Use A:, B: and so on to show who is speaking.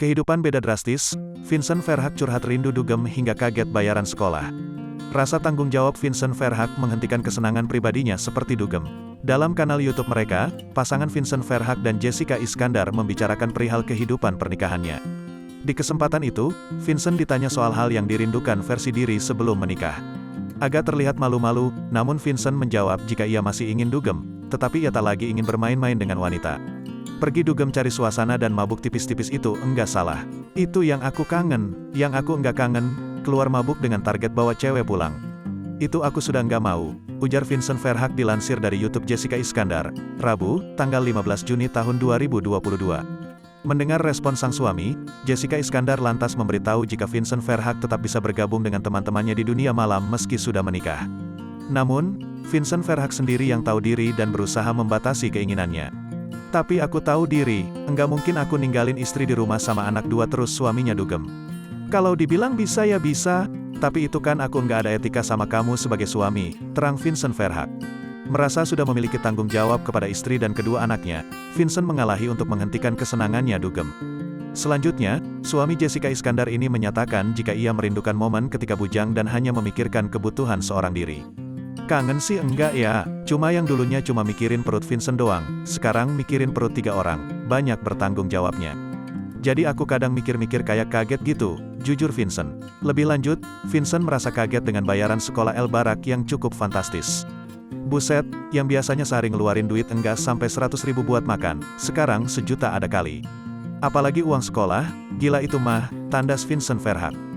A: Kehidupan beda drastis, Vincent Verhaeghe curhat rindu dugem hingga kaget bayaran sekolah. Rasa tanggung jawab Vincent Verhaeghe menghentikan kesenangan pribadinya seperti dugem. Dalam kanal YouTube mereka, pasangan Vincent Verhaeghe dan Jessica Iskandar membicarakan perihal kehidupan pernikahannya. Di kesempatan itu, Vincent ditanya soal hal yang dirindukan versi diri sebelum menikah. Agak terlihat malu-malu, namun Vincent menjawab jika ia masih ingin dugem, tetapi ia tak lagi ingin bermain-main dengan wanita. Pergi dugem cari suasana dan mabuk tipis-tipis itu enggak salah. Itu yang aku kangen, yang aku enggak kangen, keluar mabuk dengan target bawa cewek pulang. Itu aku sudah enggak mau, ujar Vincent Verhaeghe dilansir dari YouTube Jessica Iskandar, Rabu, tanggal 15 Juni tahun 2022. Mendengar respon sang suami, Jessica Iskandar lantas memberitahu jika Vincent Verhaeghe tetap bisa bergabung dengan teman-temannya di dunia malam meski sudah menikah. Namun, Vincent Verhaeghe sendiri yang tahu diri dan berusaha membatasi keinginannya. Tapi aku tahu diri, enggak mungkin aku ninggalin istri di rumah sama anak dua terus suaminya dugem. Kalau dibilang bisa ya bisa, tapi itu kan aku enggak ada etika sama kamu sebagai suami, terang Vincent Verhaeghe. Merasa sudah memiliki tanggung jawab kepada istri dan kedua anaknya, Vincent mengalahi untuk menghentikan kesenangannya dugem. Selanjutnya, suami Jessica Iskandar ini menyatakan jika ia merindukan momen ketika bujang dan hanya memikirkan kebutuhan seorang diri. Kangen sih enggak ya, cuma yang dulunya cuma mikirin perut Vincent doang, sekarang mikirin perut 3 orang, banyak bertanggung jawabnya. Jadi aku kadang mikir-mikir kayak kaget gitu, jujur Vincent. Lebih lanjut, Vincent merasa kaget dengan bayaran sekolah El Barak yang cukup fantastis. Buset, yang biasanya sehari ngeluarin duit enggak sampai 100.000 buat makan, sekarang 1 juta ada kali. Apalagi uang sekolah, gila itu mah, tandas Vincent Verhaeghe.